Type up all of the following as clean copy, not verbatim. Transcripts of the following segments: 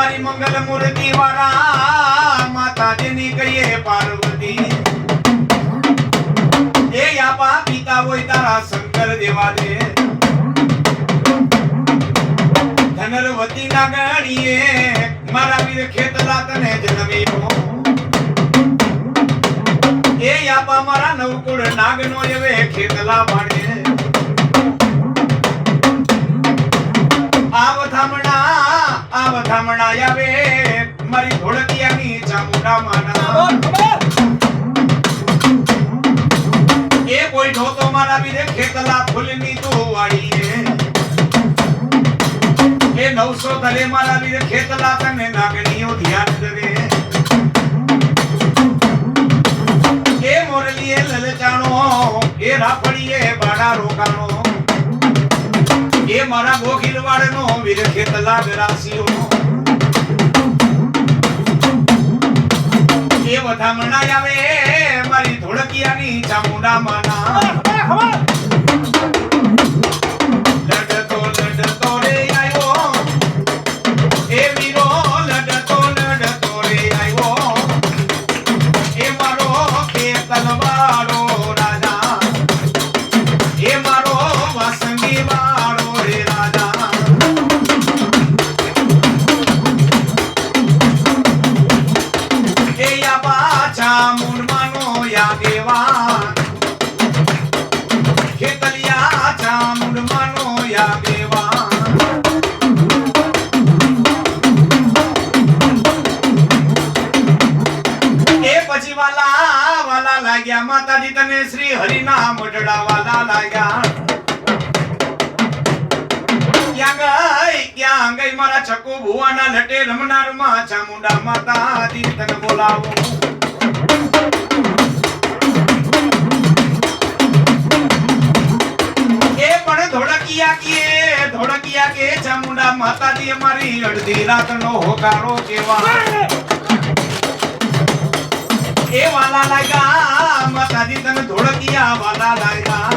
મારી મંગલ મૂર્તિ વાળા માતાજીની કહીએ પાર્વતી એ આપા પિતા હોય તારા શંકર દેવા દે ધનરવતી ના ગણીએ મારા વીર ખેતલા તને જન્મ્યો એ આપા મારા નવકુળ નાગનો એવે ખેતલા બાણે આવધામણા આવે મારી ધોળકિયાની ચામુંડા માના એ કોઈ ઢોતો મારા વીરે ખેતલા ફૂલની તો વાડીએ એ 900 તલે મારા વીરે ખેતલા તને નાગણીઓ ધ્યાન દેવે એ મોરલીએ લલચાણો એ રાપડીએ બાડા રોકાણો એ મારા ગોખીલવાડનો વીર ખેતલા ગરાસીઓ એ વધામણા આવે મારી ધોળકિયાની ચામુંડા માના લડતો લડતો રે આવ્યો એ વીરો લડતો લડતો રે આવ્યો એ મારો ખેતલવાળો રાજા એ મારો વાસંગી વાળો રે રાજા એ યા ચામુંડમાનો યા દેવા ખેતલિયા ચામુંડમાનો યા દેવા એ પછી વાલા લાગ્યા માતાજી તને શ્રી હરિના મઢડા વાલા લાગ્યા ક્યાં ગઈ મારા ચકુ ભુવાના લટે રમનાર માં ચામુંડા માતાજી તને બોલાવો એ પણ ધોળકિયા કે ચામુંડા માતાજી અમારી અડધી રાતનો હોકારો કેવા એ વાલા લાગ્યા માતાજી તને ધોળકિયા વાલા લાગ્યા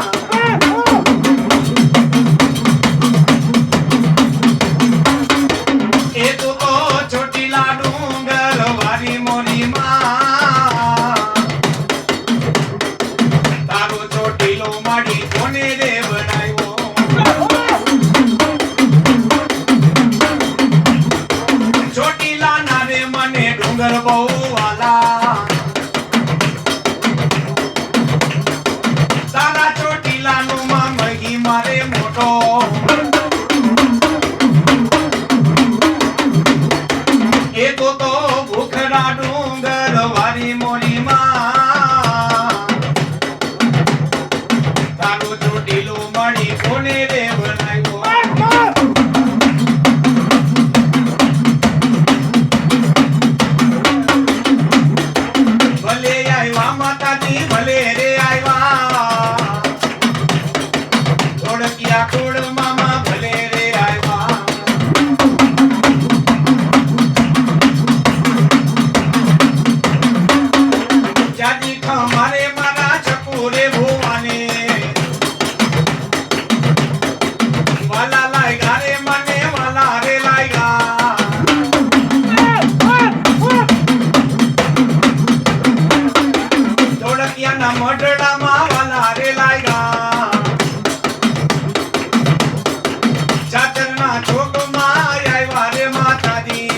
એ તો ચોટીલા ડુંગર વારી મોરી માં તારો ચોટીલો માડી કોને રે બનાવ્યો ચોટીલા ના રે મને ડુંગર બહુ વાલા તારા ચોટીલા નું મામગી મારે મોટો એ તો ભૂખડા ડુંગર વારી મોરી માં તારો ચોટીલો મળી કોને રે બનાવ્યો ભલે આવ્યા માતાજી ભલે રે આવ્યા ધોળકિયા કોળ મામા ભલે રે આવ્યા મારે મારા ચકુરે ભુવાને વાલા લાગ્યા રે મને વાલા રે લાગ્યા ધોળકિયાના મઢડામાં વાલા રે લાગ્યા ચાચરના ચોકમાં આવ્યા રે માતાજી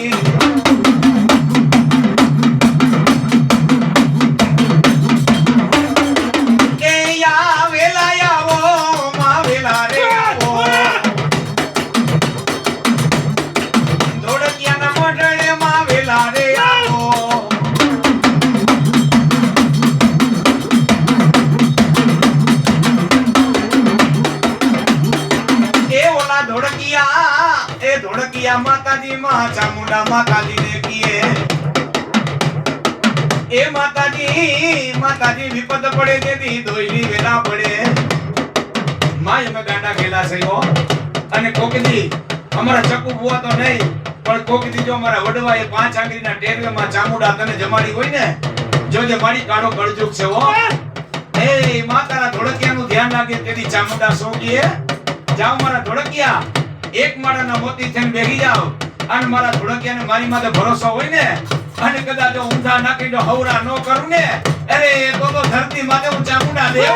ધોળકિયા માતાજી માં ચામુંડા માતાજી ને કીએ એ માતાજી વિપદ પડે તેથી દોઈની વેલા પડે માય મે ગાંડા ગેલા સયો અને કોકદી અમારા ચકુ બુવા તો નહીં પણ કોકદી જો અમારા વડવાએ 5 આંગળીના ટેરવેમાં ચામુંડા તને જમાડી હોય ને જોજે મારી કાળો કળજુગ છે હો એ માતાના ધોળકિયાનું ધ્યાન રાખે તેથી ચામુંડા સોગીએ જાવ મારા ધોળકિયા એક માળાના મોતી થઈને બેહી જાવ અને મારા ધોળકિયાને મારી માથે ભરોસો હોય ને અને કદાચ જો ઊંધા નાખી તો હવરા ન કરું ને અરે તો ધરતી માથે હું ચામુંડા દેવ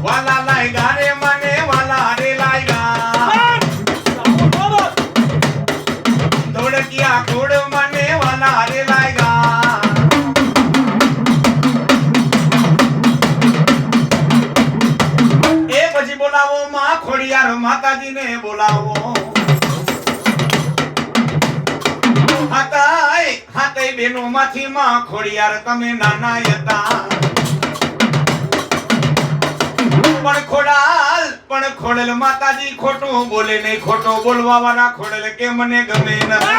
વાલા લાયગા રે મને વાલા રે લાયગા ધોળકિયા કોડ મને વાલા રે લાયગા એ પછી બોલાવો માં ખોડિયાર માતાજીને બોલાવો હાથે બેનો માંથી માં ખોડિયાર તમે નાના હતા પણ ખોડેલ માતાજી ખોટું બોલે નહીં ખોટો બોલવા વાળા ખોડેલ કે મને ગમે નથી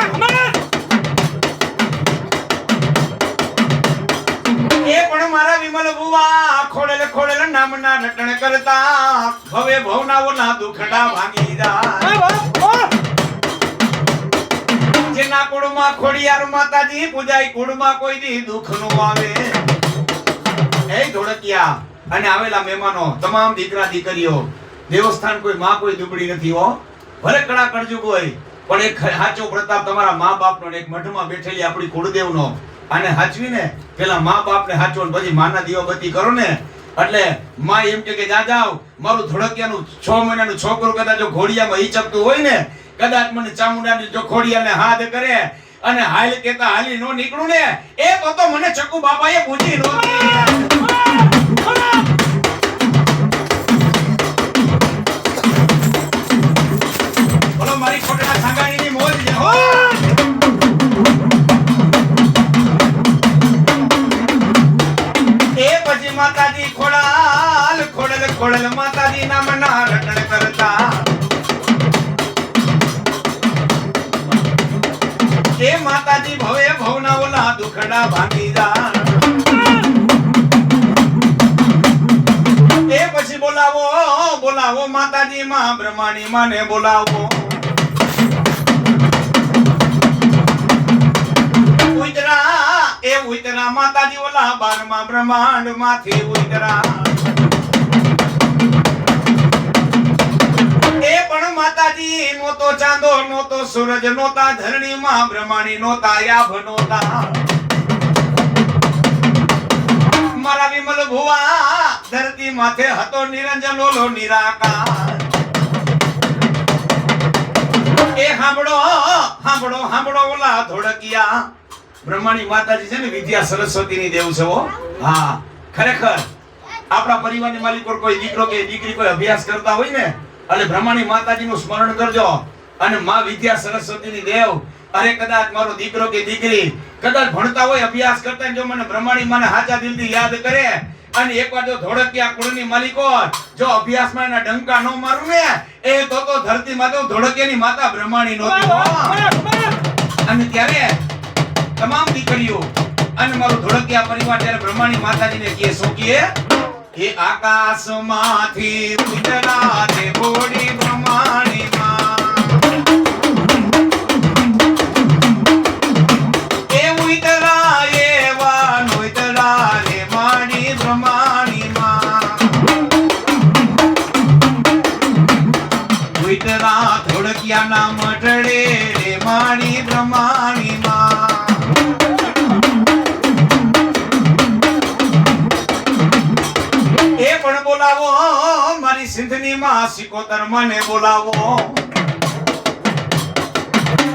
એ પણ મારા વિમલ બુવા ખોડેલ નામના નટણ કરતા હવે ભવના ઓલા દુખડા ભાંગી જાય જેના કુળમાં ખોડિયાર માતાજી પૂજાય કુળમાં કોઈ દી દુખ નો આવે એ ધોળકિયા અને આવેલા મહેમાનો તમામ દીકરા દીકરીઓ દેવસ્થાન કોઈ માં કોઈ દુબળી નથી હો ભલે કડા કરજુગ હોય પણ એક સાચો પ્રતાપ તમારા મા બાપનો ને એક મઠમાં બેઠેલી આપણી કુળદેવનો આને હાચવીને પેલા મા બાપને હાચવો ને પછી માના દીવાબત્તી કરો ને એટલે માં એમ કે જા જાવ મારું ધોળકિયાનું 6 મહિનાનું છોકરું કદાચ જો ઘોડિયામાં હિચકતું હોય ને કદાચ મને ચામુંડાની જો ખોડિયાને હાથ કરે અને હાલ કેતા હાલી નો નીકળું ને એ તો મને ચકુ બાપાએ પૂછી નહોતી બોલો મારી ખોટડા સાંગાણીની મોજ છે હો એ પછી માતાજી ખોડલ માતાજી નામના રટણ કરતા એ માતાજી ભવે ભવના ઓલા દુખડા ભાંગી જા એ પછી બોલાવો માતાજી માં બ્રહ્માણી માને બોલાવો ઉતરા માતાજી ઓલા 12મા બ્રહ્માંડ માંથી ઉતરા એ પણ માતાજી નોતો ચાંદો નોતો સૂરજ નોતા ધરણી માં બ્રહ્માણી નોતા યાભ નોતા મારા વિમલ ભુવા ધરતી માથે હતો નિરંજન ઓલો નિરાકાર એ હાંભળો ઓલા ધોળકિયા બ્રહ્માણી માતાજી છે ને વિદ્યા સરસ્વતીની દેવ છે હો હા ખરેખર આપણા પરિવારની માલિકો કોઈ દીકરો કે દીકરી કોઈ અભ્યાસ કરતા હોય ને એટલે બ્રહ્માણી માતાજીનું સ્મરણ કરજો અને માં વિદ્યા સરસ્વતીની દેવ અરે કદાચ મારો દીકરો કે દીકરી કદાચ ભણતા હોય અભ્યાસ કરતા જો મને બ્રહ્માણી માને સાચા દિલથી યાદ કરે અને એકવાર જો ધોળકિયા કુળની માલિકો જો અભ્યાસમાં એના ડંકા ન મારું ને એ તો ધરતીમાં તો ધોળકિયાની માતા બ્રહ્માણી નહોતી અને ત્યારે તમામ દીકરીઓ અને મારો ધોળકિયા પરિવાર ત્યારે બ્રહ્માણી માતાજીને કહે શું કહે એ આકાશમાંથી ઉતરા તે બોડી બ્રહ્માણી માં એ ઉતરા એવા નોતરા રે માડી બ્રહ્માણી માં ઉતરા ધોળકિયાના મઢડે રે માડી બ્રહ્માણી માં બોલાવો મારી સિંધની માં સિકોતર મને બોલાવો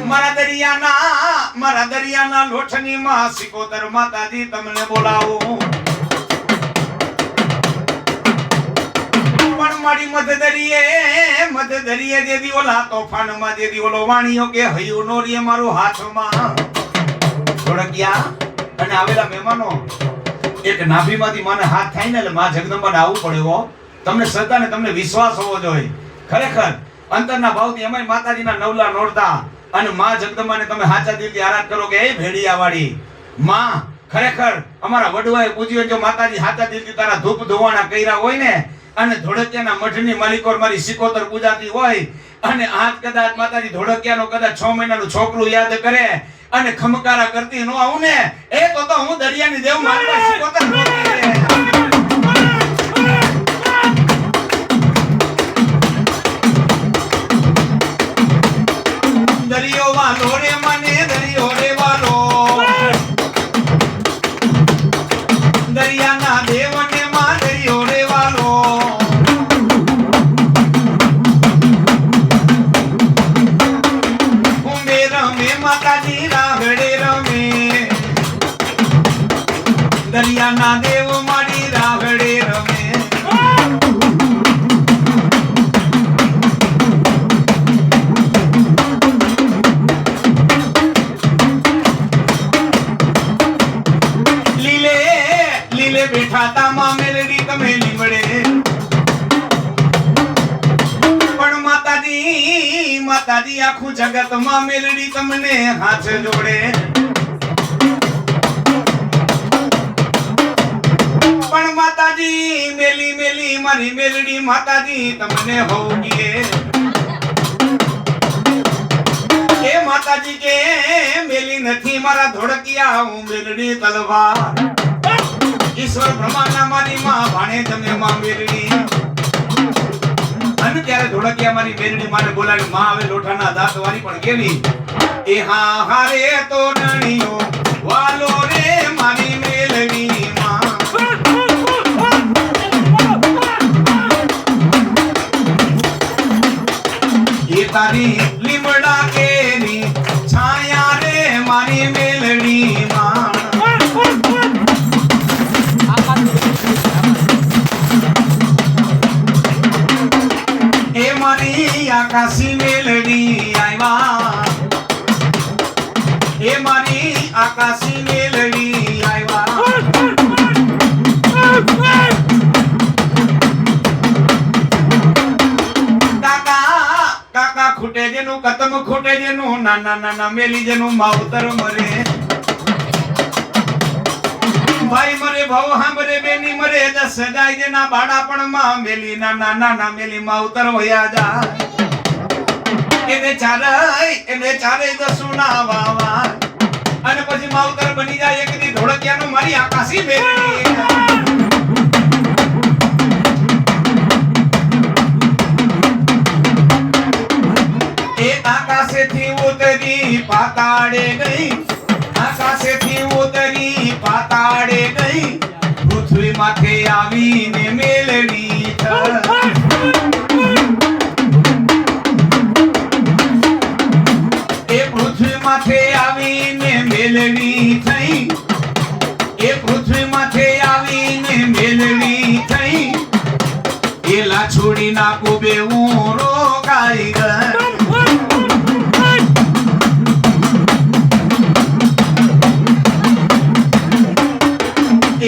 મારા દરિયાના લોઠની માં સિકોતર માતાજી તમને બોલાવો પણ મારી મધ દરિયે દેદી ઓલા તોફાનમાં દેદી ઓલો વાણીઓ કે હયું નો રે મારો હાથમાં ધોળકિયા અને આવેલા મહેમાનો એક નાભીમાંથી માને હાથ થાય ને એટલે માં જગદંબાને આવવું પડે હો તમને શ્રદ્ધા ને તમને વિશ્વાસ હોવો જોઈએ ખરેખર અંતરના ભાવથી એમાંય માતાજીના નવલા નોરતા અને માં જગદંબાને તમે સાચા દિલથી આરાધ કરો કે એ ભેડિયાવાળી માં ખરેખર અમારા વડવાએ પૂજ્યો જો માતાજી સાચા દિલથી તારા ધૂપ ધોવાણા કર્યા હોય ને અને ધોળકિયાના મઠની માલિકો મારી સિકોતર પૂજાતી હોય અને આજ કદાચ માતાજી ધોળકિયાનો કદાચ 6 મહિનાનું છોકરું યાદ કરે અને ખમકારા કરતી નો આવું ને એ તો હું દરિયાની દેવ મારવા શીખોતર નહોતી. દરિયો વાલો રે મને દરિયો રે વાલો દરિયાના દેવને માં દરિયો રે વાલો ઉમે રમે માતાજી રાગડે રમે દરિયાના દેવ મારી રાગડે રમે બેઠા તા માં મેલડી તમે લીમડે પણ માતાજી આખું જગત માં મેલડી તમને હાથ જોડે પણ માતાજી મેલી મેલી મારી મેલડી માતાજી તમને હોગીએ એ માતાજી કે મેલી નથી મારા ધોળકિયા હું મેલડી તલવાર ઈશ્વર બ્રહ્માના મારી માં ભાણે તમે માં મેલડી અને ત્યારે ધોળકિયા મારી મેલડી માને બોલાવી માં આવે લોઠાના દાંત વાળી પણ કેવી એ હા હારે તો ડણીઓ વાલો રે મારી મેલડી માં એ તારી લીમડા કેરી છાયા રે મારી મેલડી માં આકાશી મેલડી આવ્યા એ મારી આકાશી મેલડી આવ્યા કાકા ખૂટે જેનું કતમ ખૂટે જેનું નાના નાના મેલી જેનું માવતર મરે ભાઈ મરે ભાવ હાંભરે બેની મરે દસ ગાય જેના બાડા પણ માં મેલી નાના નાના મેલી માવતર વયા જા એને ચારે દસુના વાવા અને પછી માવતર બની જાય એક દી ધોળકિયાનું મારી આકાશી મેલડી એ આકાશેથી ઉતરી પાતાળે ગઈ આકાશેથી ઉતરી પાતાળે ગઈ પૃથ્વી માથે આવીને મેલડી માથે આવીને મેલડી થઈ એ પૃથ્વી માથે આવીને મેલડી થઈ એ લાછોડી ના કુબે હું રોકાઈ ગઈ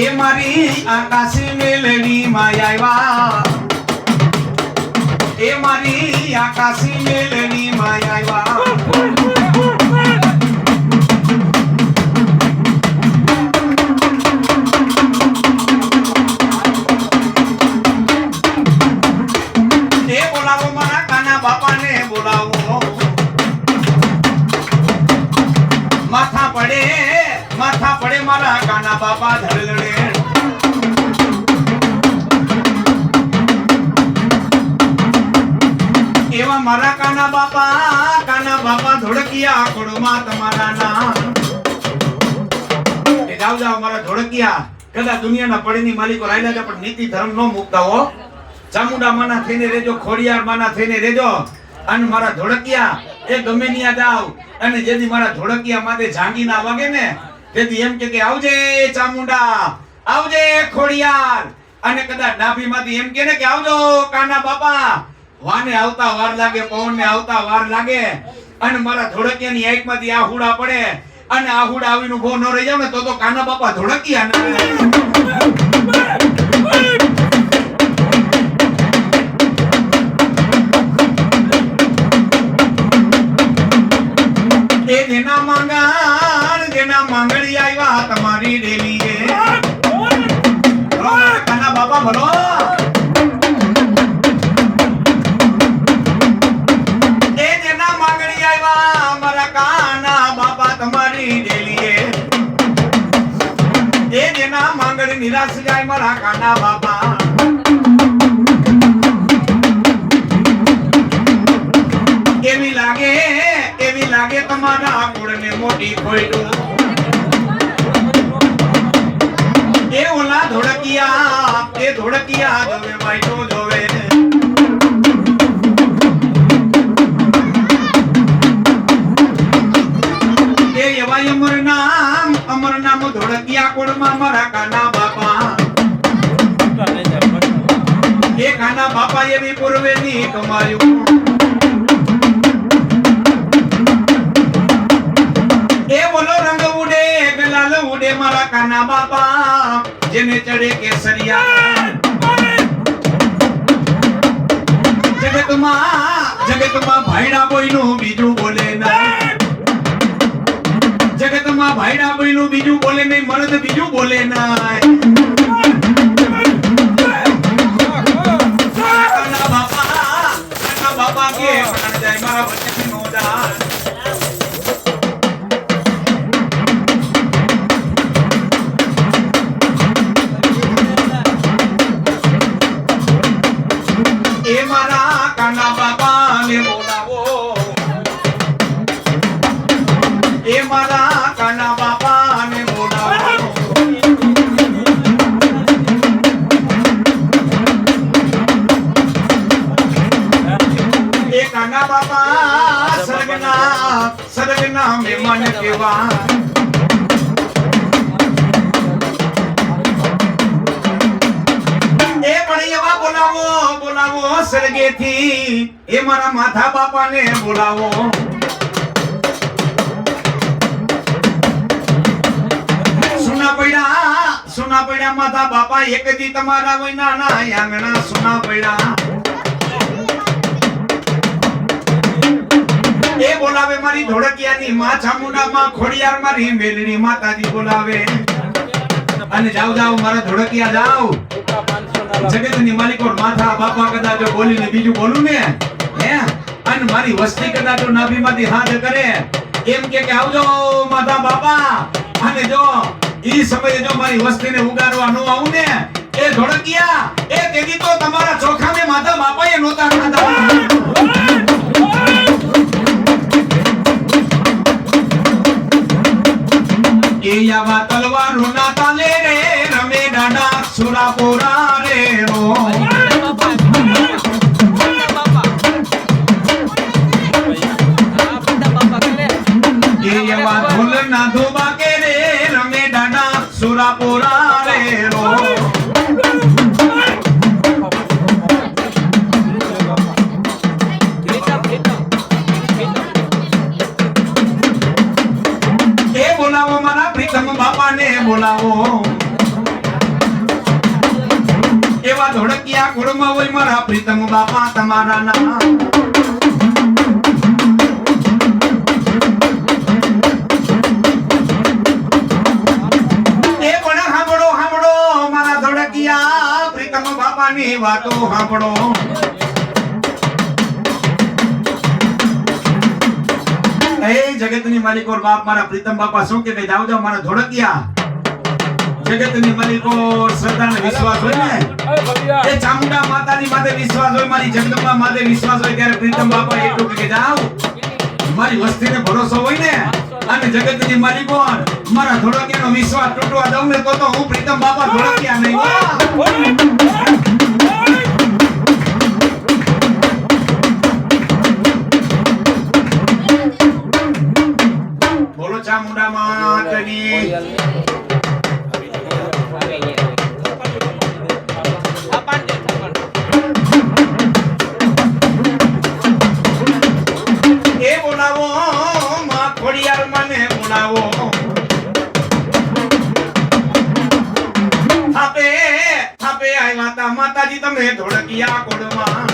એ મારી આકાશી મેલડી માં આવ્યા એ મારી આકાશી મેલડી માં આવ્યા માથા પડે મારા કાના બાપા ધરલડે એવા મારા કાના બાપા ધોળકિયા કોડમાં તમારા નામ એ જાવ મારા ધોળકિયા કદા દુનિયાના પડીની માલિકો રાયલા છે પણ નીતિ ધર્મ નો મૂકતા હો ચામુંડા માના થઈને રેજો ખોડિયાર માના થઈને રેજો અને મારા ધોળકિયા એ ગમે ન્યા જાવ અને જેથી મારા ધોળકિયા માથે જાંગી ના વાગે ને તેથી એમ કે આવજે ચામુંડા આવજે ખોડિયાર અને કદાચ ડાભી માંથી એમ કે ને કે આવજો કાના બાપા વાને આવતા વાર લાગે પવન ને આવતા વાર લાગે અને મારા ધોળકિયાની આંખ માંથી આહુડા પડે અને આહુડા આવીને ઉભો ન રહી જાવ ને તો કાના બાપા ધોળકિયા જેના માંગણી આવ્યા તમારી ડેલી કાના બાપા ભલો એ જેના માંગણી આવ્યા મારા કાના બાપા તમારી ગયેલી એ જેના માંગણી નિરાશ જાય મારા કાના બાપા એવી લાગે તમારા કુળને મોટી ખોયડું એ ઓલા ધોળકિયા જોવે વાઈટો જોવે એ એવા અમર નામ ધોળકિયા કુળમાં મારા કાના બાપા એ કાના બાપા એવી પૂર્વેની કમાયું એ બોલો રંગ ઉડે ગલાલ ઉડે મારા કાના બાપા જેને ચડે કેસરિયા જગતમાં ભાઈડા બોયનું બીજું બોલે ના જગતમાં ભાઈડા બોયનું બીજું બોલે નહીં મર્દ બીજું બોલે ના કાના બાપા કે પ્રાણ જાય મારા વચ્ચેથી નો જાય કાના બાપા ને બોલાવો એ મારા કાના બાપા ને બોલાવો એ કાના બાપા સર્ગના મહેમાન કેવા બોલાવો સરગેથી એ મારા માથા બાપાને બોલાવો સુના પડ્યા માથા બાપા એક દી તમારા વૈના ના આંગણા સુના પડ્યા એ બોલાવે મારી ધોળકિયાની માં ચામુંડામાં ખોડિયાર મારી મેલડી માતાજી બોલાવે અને જાવ મારા ધોળકિયા જાવ જગતની માલિકો માથા બાપા કદાચ બોલીને બીજું બોલું ને હે અને મારી વસ્તી કદાચ નાભીમાંથી હાથ કરે એમ કે આવજો માથા બાપા અને જો ઈ સમયે જો મારી વસ્તીને ઉગારવા ન આવું ને એ ધોળકિયા એ તેદી તો તમારા ચોખાને માથા બાપાએ નોતા ખાધા એ આવા તલવારો ના તાલે રે રમે દાડા સુરાપોરા રે રો એ આવા ઢોલ ના ધોબા કે રે રમે દાડા સુરાપોરા રે રો બોલાવો મારા પ્રીતમ બાપાને બોલાવો એવા ધોળકિયા કુળમાં હોય મારા પ્રીતમ બાપા તમારા નામ એ પણ સાંભળો મારા ધોળકિયા પ્રીતમ બાપાની વાતો સાંભળો જગતની માલિકો બાપ મારા પ્રીતમ બાપા શું કે જાવ મારા ધોળકિયા જગતની માલિકો શ્રદ્ધા વિશ્વાસ હોય ને એ ચામુંડા માતાની માથે વિશ્વાસ હોય મારી જગદંબા માથે વિશ્વાસ હોય ત્યારે પ્રીતમ બાપા એટલું કે જાવ મારી વસ્તીને ભરોસો હોય ને અને જગતની માલિકો મારા ધોળકિયાનો વિશ્વાસ તૂટવા દઉં ને તો હું પ્રીતમ બાપા ધોળકિયા નહીં ચામુંડા માતની એ બોલાવો માં ખોડિયાર મને બોલાવો આપે આવ્યા તા માતાજી તમે ધોળકિયા કોડમાં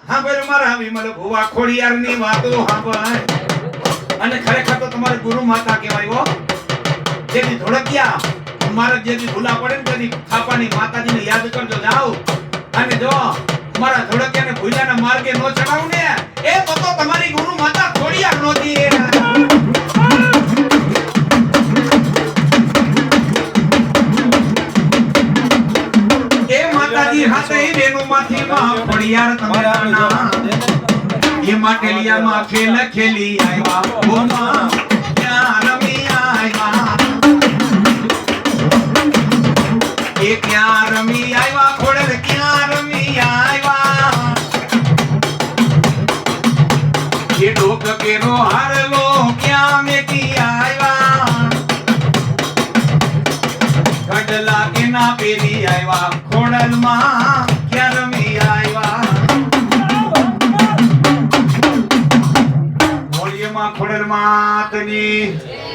હાંભળ મારા વિમલ ભુવા ખોડિયારની વાતો હાંભળ અને ખરેખર તો તમારે ગુરુ માતા કહેવાય હો જેથી ધોળકિયા મારે જેથી ભૂલા પડે ને તેની થાપાની માતાજીને યાદ કરજો જાઓ અને જો મારા ધોળકિયાને ભૂલાના માર્ગે નો ચડાવું ને એ તો તમારી ગુરુ માતા ખોડિયાર નહોતી એ માતાજી હાથે બેનું માંથી માં ખોડિયાર તમારા એ માટે લિયામાં ખેલ ખેલી આવ્યા ઓ માં ક્યાં રમી આવ્યા એ ક્યાં રમી આવ્યા ખોડલ ક્યાં રમી આવ્યા એ ડોક કેરો હારલો ક્યાં મેકી આવ્યા ગડલા કેના પેરી આવ્યા ખોડલ માં ક્યાં રમી આવ્યા ખોડલ માતની